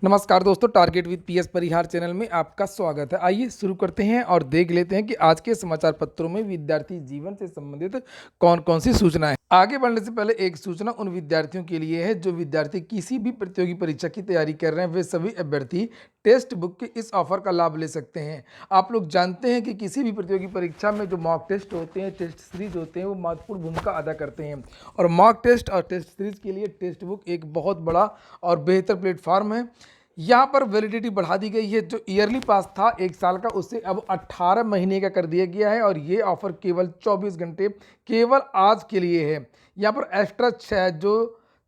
नमस्कार दोस्तों, target with PS Parihar channel में आपका स्वागत है। आइए शुरू करते हैं और देख लेते हैं कि आज के समाचार पत्रों में विद्यार्थी जीवन से संबंधित कौन कौन सी सूचना है। आगे बढ़ने से पहले एक सूचना उन विद्यार्थियों के लिए है जो विद्यार्थी किसी भी प्रतियोगी परीक्षा की तैयारी कर रहे हैं। वे सभी अभ्यर्थी टेक्स्ट बुक के इस ऑफर का लाभ ले सकते हैं। आप लोग जानते हैं कि किसी भी प्रतियोगी परीक्षा में जो मॉक टेस्ट होते हैं, टेस्ट सीरीज होते हैं, वो महत्वपूर्ण भूमिका अदा करते हैं। और मॉक टेस्ट और टेस्ट सीरीज के लिए टेक्स्ट बुक एक बहुत बड़ा और बेहतर प्लेटफॉर्म है। यहाँ पर वैलिडिटी बढ़ा दी गई है। जो ईयरली पास था 1 साल का, उसे अब 18 महीने का कर दिया गया है और ये ऑफर केवल 24 घंटे केवल आज के लिए है। यहाँ पर एक्स्ट्रा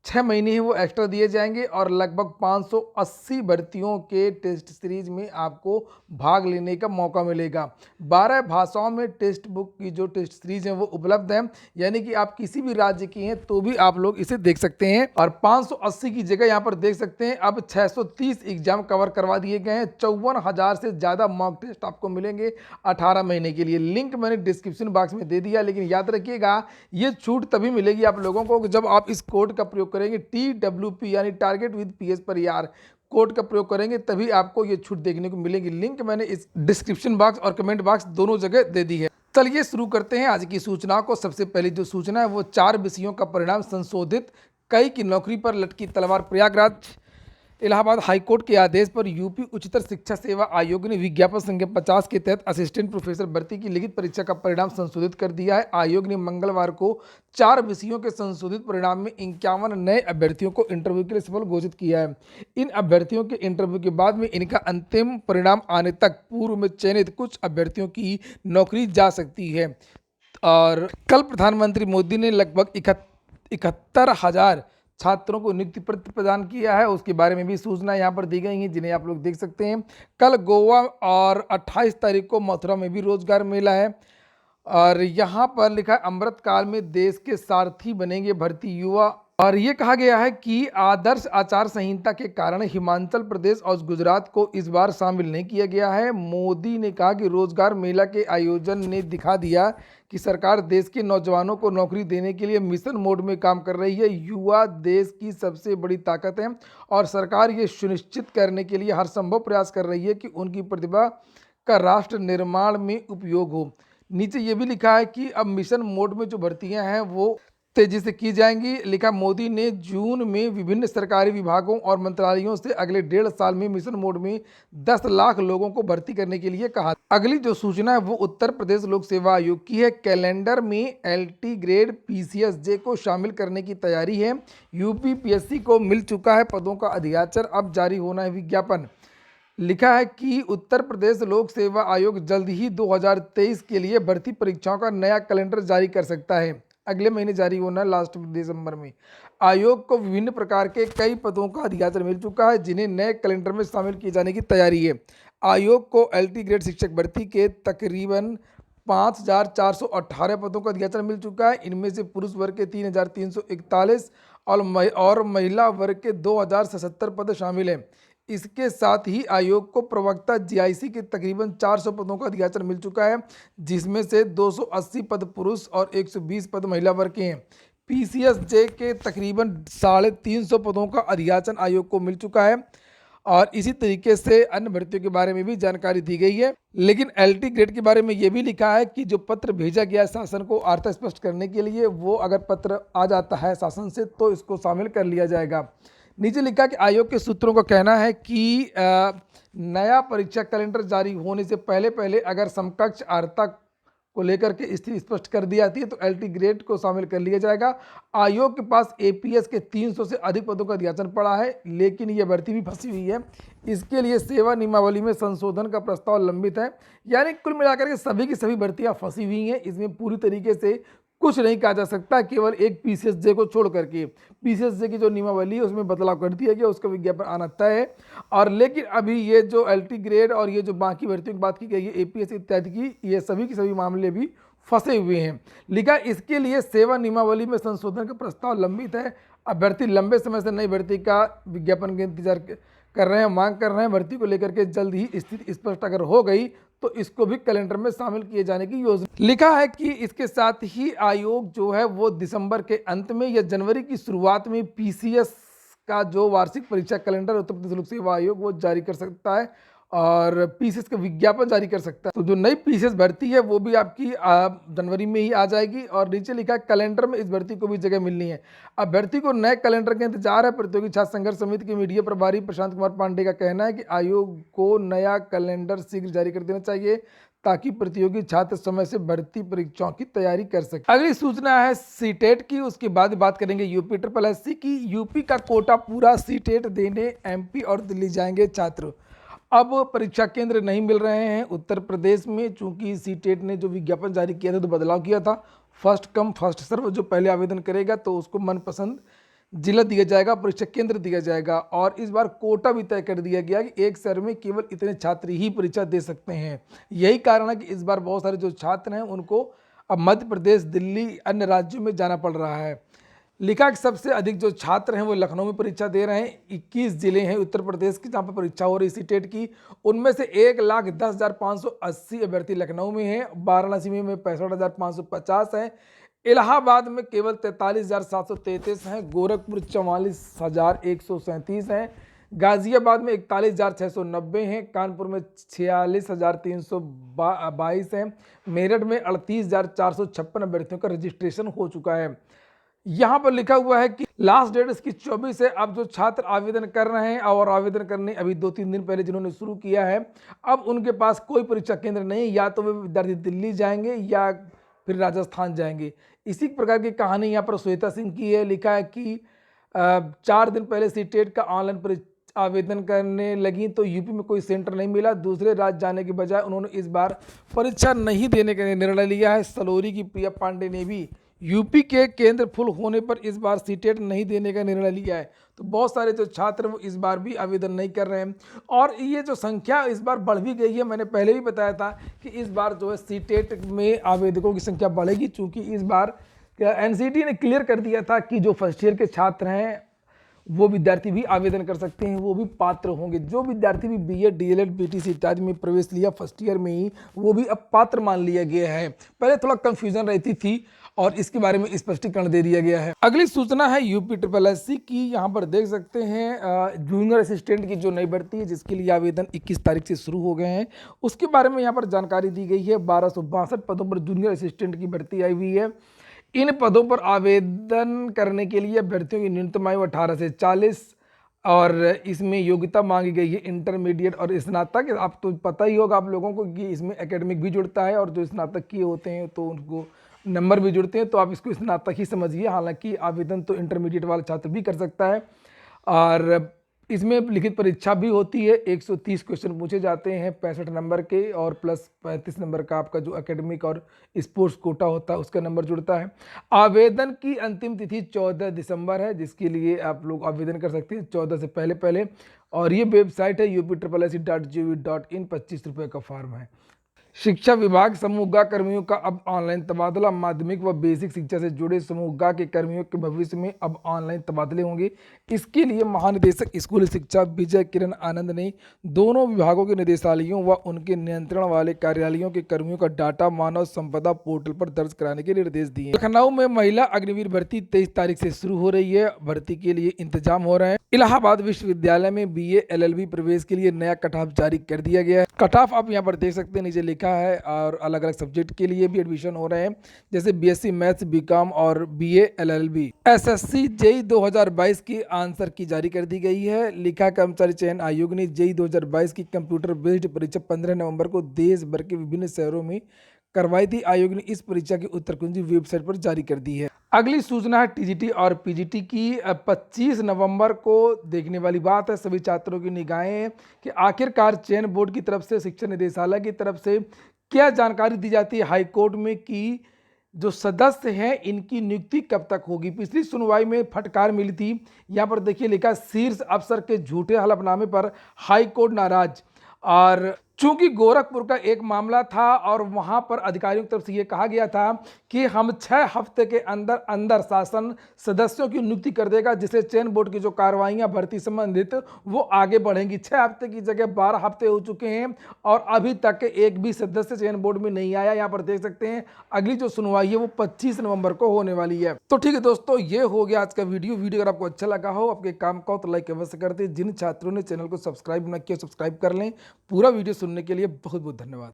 6 महीने हैं वो एक्स्ट्रा दिए जाएंगे और लगभग 580 भर्तियों के टेस्ट सीरीज में आपको भाग लेने का मौका मिलेगा। 12 भाषाओं में टेक्स्ट बुक की जो टेस्ट सीरीज है वो उपलब्ध है, यानी कि आप किसी भी राज्य की हैं तो भी आप लोग इसे देख सकते हैं। और 580 की जगह यहाँ पर देख सकते हैं अब 630 एग्जाम कवर करवा दिए गए हैं। 54,000 से ज़्यादा मॉक टेस्ट आपको मिलेंगे 18 महीने के लिए। लिंक मैंने डिस्क्रिप्शन बॉक्स में दे दिया, लेकिन याद रखिएगा ये छूट तभी मिलेगी आप लोगों को जब आप इस कोड का प्रयोग करेंगे, TWP यानी target with PS Parihar code का प्रयोग करेंगे, तभी आपको ये छूट देखने को मिलेगी। लिंक मैंने इस डिस्क्रिप्शन बॉक्स और कमेंट बॉक्स दोनों जगह दे दी है। चलिए शुरू करते हैं आज की सूचना को। सबसे पहली जो सूचना है वो 4 विषयों का परिणाम संशोधित, कई की नौकरी पर लटकी तलवार। प्रयागराज इलाहाबाद हाईकोर्ट के आदेश पर यूपी उच्चतर शिक्षा सेवा आयोग ने विज्ञापन संख्या 50 के तहत असिस्टेंट प्रोफेसर भर्ती की लिखित परीक्षा का परिणाम संशोधित कर दिया है। आयोग ने मंगलवार को 4 विषयों के संशोधित परिणाम में 51 नए अभ्यर्थियों को इंटरव्यू के लिए सफल घोषित किया है। इन अभ्यर्थियों के इंटरव्यू के बाद में इनका अंतिम परिणाम आने तक पूर्व में चयनित कुछ अभ्यर्थियों की नौकरी जा सकती है। और कल प्रधानमंत्री मोदी ने लगभग 71,000 छात्रों को नियुक्ति पत्र प्रदान किया है, उसके बारे में भी सूचना यहाँ पर दी गई है जिन्हें आप लोग देख सकते हैं। कल गोवा और 28 तारीख को मथुरा में भी रोजगार मेला है। और यहाँ पर लिखा है अमृत काल में देश के सारथी बनेंगे भर्ती युवा। और ये कहा गया है कि आदर्श आचार संहिता के कारण हिमाचल प्रदेश और गुजरात को इस बार शामिल नहीं किया गया है। मोदी ने कहा कि रोजगार मेला के आयोजन ने दिखा दिया कि सरकार देश के नौजवानों को नौकरी देने के लिए मिशन मोड में काम कर रही है। युवा देश की सबसे बड़ी ताकत है और सरकार ये सुनिश्चित करने के लिए हर संभव प्रयास कर रही है कि उनकी प्रतिभा का राष्ट्र निर्माण में उपयोग हो। नीचे ये भी लिखा है कि अब मिशन मोड में जो भर्तियां हैं वो तेजी से की जाएंगी। लिखा मोदी ने जून में विभिन्न सरकारी विभागों और मंत्रालयों से अगले 1.5 साल में मिशन मोड में 10 लाख लोगों को भर्ती करने के लिए कहा। अगली जो सूचना है वो उत्तर प्रदेश लोक सेवा आयोग की है। कैलेंडर में LT ग्रेड PCSJ को शामिल करने की तैयारी है। UPPSC को मिल चुका है पदों का अधियाचन, अब जारी होना है विज्ञापन। लिखा है कि उत्तर प्रदेश लोक सेवा आयोग जल्द ही 2023 के लिए भर्ती परीक्षाओं का नया कैलेंडर जारी कर सकता है। अगले महीने जारी होना है, लास्ट दिसंबर में। आयोग को विभिन्न प्रकार के कई पदों का अधियाचन मिल चुका है जिन्हें नए कैलेंडर में शामिल किए जाने की तैयारी है। आयोग को LT ग्रेड शिक्षक भर्ती के तकरीबन 5,418 पदों का अधियाचन मिल चुका है। इनमें से पुरुष वर्ग के 3,341 और महिला वर्ग के 2,077 पद शामिल हैं। इसके साथ ही आयोग को प्रवक्ता GIC के तकरीबन 400 पदों का अधियाचन मिल चुका है, जिसमें से 280 पद पुरुष और 120 पद महिला वर्ग के हैं। PCSJ के तकरीबन 350 पदों का अधियाचन आयोग को मिल चुका है और इसी तरीके से अन्य भर्तियों के बारे में भी जानकारी दी गई है। लेकिन LT ग्रेड के बारे में ये भी लिखा है कि जो पत्र भेजा गया शासन को अर्थ स्पष्ट करने के लिए, वो अगर पत्र आ जाता है शासन से तो इसको शामिल कर लिया जाएगा। नीचे लिखा कि आयोग के सूत्रों का कहना है कि नया परीक्षा कैलेंडर जारी होने से पहले अगर समकक्ष अर्हता को लेकर के स्थिति स्पष्ट कर दी जाती है तो LT ग्रेड को शामिल कर लिया जाएगा। आयोग के पास APS के 300 से अधिक पदों का अधियाचन पड़ा है, लेकिन यह भर्ती भी फंसी हुई है। इसके लिए सेवा नियमावली में संशोधन का प्रस्ताव लंबित है। यानी कुल मिलाकर के सभी की सभी भर्तियां फंसी हुई हैं। इसमें पूरी तरीके से कुछ नहीं कहा जा सकता, केवल एक PCSJ को छोड़ करके। PCSJ की जो नियमावली है उसमें बदलाव कर दिया गया, उसका विज्ञापन आना तय है। और लेकिन अभी ये जो LT ग्रेड और ये जो बाकी भर्तियों की बात की गई है APS इत्यादि की, ये सभी के सभी मामले भी फंसे हुए हैं। लिखा इसके लिए सेवा नियमावली में संशोधन का प्रस्ताव लंबित है। अभ्यर्थी लंबे समय से नई भर्ती का विज्ञापन के इंतजार कर रहे हैं, मांग कर रहे हैं। भर्ती को लेकर के जल्द ही स्थिति स्पष्ट अगर हो गई तो इसको भी कैलेंडर में शामिल किए जाने की योजना। लिखा है कि इसके साथ ही आयोग जो है वो दिसंबर के अंत में या जनवरी की शुरुआत में PCS का जो वार्षिक परीक्षा कैलेंडर उत्तर प्रदेश लोक सेवा आयोग वो जारी कर सकता है और पीसीएस का विज्ञापन जारी कर सकता है। तो जो नई पीसीएस भर्ती है वो भी आपकी जनवरी में ही आ जाएगी और नीचे लिखा है कैलेंडर में इस भर्ती को भी जगह मिलनी है। अभ्यर्थी को नए कैलेंडर का इंतजार है। प्रतियोगी छात्र संघर्ष समिति के मीडिया प्रभारी प्रशांत कुमार पांडे का कहना है कि आयोग को नया कैलेंडर शीघ्र जारी कर देना चाहिए ताकि प्रतियोगी छात्र समय से भर्ती परीक्षाओं की तैयारी कर सके। अगली सूचना है सीटेट की, उसके बाद बात करेंगे यूपी ट्रिपल एससी की। यूपी का कोटा पूरा, सीटेट देने एमपी और दिल्ली जाएंगे छात्र। अब परीक्षा केंद्र नहीं मिल रहे हैं उत्तर प्रदेश में, चूंकि सीटेट ने जो विज्ञापन जारी किया था तो बदलाव किया था। फर्स्ट कम फर्स्ट सर्व, जो पहले आवेदन करेगा तो उसको मनपसंद जिला दिया जाएगा, परीक्षा केंद्र दिया जाएगा। और इस बार कोटा भी तय कर दिया गया कि एक शहर में केवल इतने छात्र ही परीक्षा दे सकते हैं। यही कारण है कि इस बार बहुत सारे जो छात्र हैं उनको अब मध्य प्रदेश, दिल्ली, अन्य राज्यों में जाना पड़ रहा है। लिखा कि सबसे अधिक जो छात्र हैं वो लखनऊ में परीक्षा दे रहे हैं। 21 जिले हैं उत्तर प्रदेश की जहाँ पर परीक्षा हो रही है सीटेट की। उनमें से 1,10,580 अभ्यर्थी लखनऊ में हैं, वाराणसी में 65,550 हैं, इलाहाबाद में केवल 43,733 हैं, गोरखपुर 44,137 हैं, गाजियाबाद में 41,690 हैं, कानपुर में 46,322 हैं, मेरठ में 38,456 अभ्यर्थियों का रजिस्ट्रेशन हो चुका है। यहाँ पर लिखा हुआ है कि लास्ट डेट इसकी 24 है। अब जो छात्र आवेदन कर रहे हैं और आवेदन करने अभी 2-3 दिन पहले जिन्होंने शुरू किया है, अब उनके पास कोई परीक्षा केंद्र नहीं, या तो वे विद्यार्थी दिल्ली जाएंगे या फिर राजस्थान जाएंगे। इसी प्रकार की कहानी यहाँ पर श्वेता सिंह की है। लिखा है कि 4 दिन पहले सीटेट का ऑनलाइन आवेदन करने लगी तो यूपी में कोई सेंटर नहीं मिला। दूसरे राज्य जाने के बजाय उन्होंने इस बार परीक्षा नहीं देने का निर्णय लिया है। सलोरी की प्रिया पांडे ने भी यूपी के केंद्र फुल होने पर इस बार सीटेट नहीं देने का निर्णय लिया है। तो बहुत सारे जो छात्र वो इस बार भी आवेदन नहीं कर रहे हैं और ये जो संख्या इस बार बढ़ भी गई है। मैंने पहले भी बताया था कि इस बार जो है सीटेट में आवेदकों की संख्या बढ़ेगी, चूँकि इस बार एनसीटी ने क्लियर कर दिया था कि जो फर्स्ट ईयर के छात्र हैं वो विद्यार्थी भी आवेदन कर सकते हैं, वो भी पात्र होंगे। जो विद्यार्थी भी बीएड, डीएलएड, बीटीसी इत्यादि में प्रवेश लिया फर्स्ट ईयर में ही, वो भी अब पात्र मान लिया गया है। पहले थोड़ा कंफ्यूजन रहती थी और इसके बारे में स्पष्टीकरण दे दिया गया है। अगली सूचना है यूपी ट्रिपल एससी की। यहाँ पर देख सकते हैं जूनियर असिस्टेंट की जो नई भर्ती है जिसके लिए आवेदन 21 तारीख से शुरू हो गए हैं, उसके बारे में यहाँ पर जानकारी दी गई है। 1262 पदों पर जूनियर असिस्टेंट की भर्ती आई हुई है। इन पदों पर आवेदन करने के लिए अभ्यर्थियों की न्यूनतम आयु 18 से 40 और इसमें योग्यता मांगी गई है इंटरमीडिएट और स्नातक। आप तो पता ही होगा आप लोगों को कि इसमें एकेडमिक भी जुड़ता है और जो स्नातक किए होते हैं तो उनको नंबर भी जुड़ते हैं, तो आप इसको स्नातक ही समझिए। हालांकि आवेदन तो इंटरमीडिएट वाला छात्र भी कर सकता है और इसमें लिखित परीक्षा भी होती है। 130 क्वेश्चन पूछे जाते हैं 65 नंबर के और प्लस 35 नंबर का आपका जो एकेडमिक और स्पोर्ट्स कोटा होता है उसका नंबर जुड़ता है। आवेदन की अंतिम तिथि 14 दिसंबर है, जिसके लिए आप लोग आवेदन कर सकते हैं 14 से पहले और ये वेबसाइट है upSSC.gov.in। 25 रुपये का फॉर्म है। शिक्षा विभाग समूह ग कर्मियों का अब ऑनलाइन तबादला। माध्यमिक व बेसिक शिक्षा से जुड़े समूह ग के कर्मियों के भविष्य में अब ऑनलाइन तबादले होंगे। इसके लिए महानिदेशक स्कूल शिक्षा विजय किरण आनंद ने दोनों विभागों के निदेशालयों व उनके नियंत्रण वाले कार्यालयों के कर्मियों का डाटा मानव संपदा पोर्टल पर दर्ज कराने के निर्देश दिए। लखनऊ में महिला अग्निवीर भर्ती 23 तारीख से शुरू हो रही है। भर्ती के लिए इंतजाम हो रहे हैं। इलाहाबाद विश्वविद्यालय में BA LLB प्रवेश के लिए नया कट ऑफ जारी कर दिया गया है। कट ऑफ आप यहाँ पर देख सकते हैं, नीचे लिखा है और अलग अलग सब्जेक्ट के लिए भी एडमिशन हो रहे हैं, जैसे BSc मैथ्स, BCom और BA LLB। SSC JEE 2022 की आंसर की जारी कर दी गई है। लिखा कर्मचारी चयन आयोग ने JEE 2022 की कंप्यूटर बेस्ड परीक्षा 15 नवंबर को देश भर के विभिन्न शहरों में करवाई थी। आयोग ने इस परीक्षा की उत्तर कुंजी वेबसाइट पर जारी कर दी है। अगली सूचना है TGT और PGT की। 25 नवंबर को देखने वाली बात है। सभी छात्रों की निगाहें कि आखिरकार चयन बोर्ड की तरफ से, शिक्षा निदेशालय की तरफ से क्या जानकारी दी जाती है हाई कोर्ट में कि जो सदस्य हैं इनकी नियुक्ति कब तक होगी। पिछली सुनवाई में फटकार मिली थी। यहाँ पर देखिए लिखा शीर्ष अफसर के झूठे हलफनामे पर हाई कोर्ट नाराज। और चूंकि गोरखपुर का एक मामला था और वहां पर अधिकारियों की तरफ से यह कहा गया था कि हम 6 हफ्ते के अंदर अंदर शासन सदस्यों की नियुक्ति कर देगा, जिससे चयन बोर्ड की जो कार्रवाइयां भर्ती संबंधित वो आगे बढ़ेंगी। 6 हफ्ते की जगह 12 हफ्ते हो चुके हैं और अभी तक एक भी सदस्य चयन बोर्ड में नहीं आया। यहाँ पर देख सकते हैं अगली जो सुनवाई है वो 25 नवंबर को होने वाली है। तो ठीक है दोस्तों, ये हो गया आज का वीडियो अगर आपको अच्छा लगा हो, आपके काम का हो तो लाइक अवश्य कर दें। जिन छात्रों ने चैनल को सब्सक्राइब न किया सब्सक्राइब कर लें। पूरा वीडियो सुनने के लिए बहुत बहुत धन्यवाद।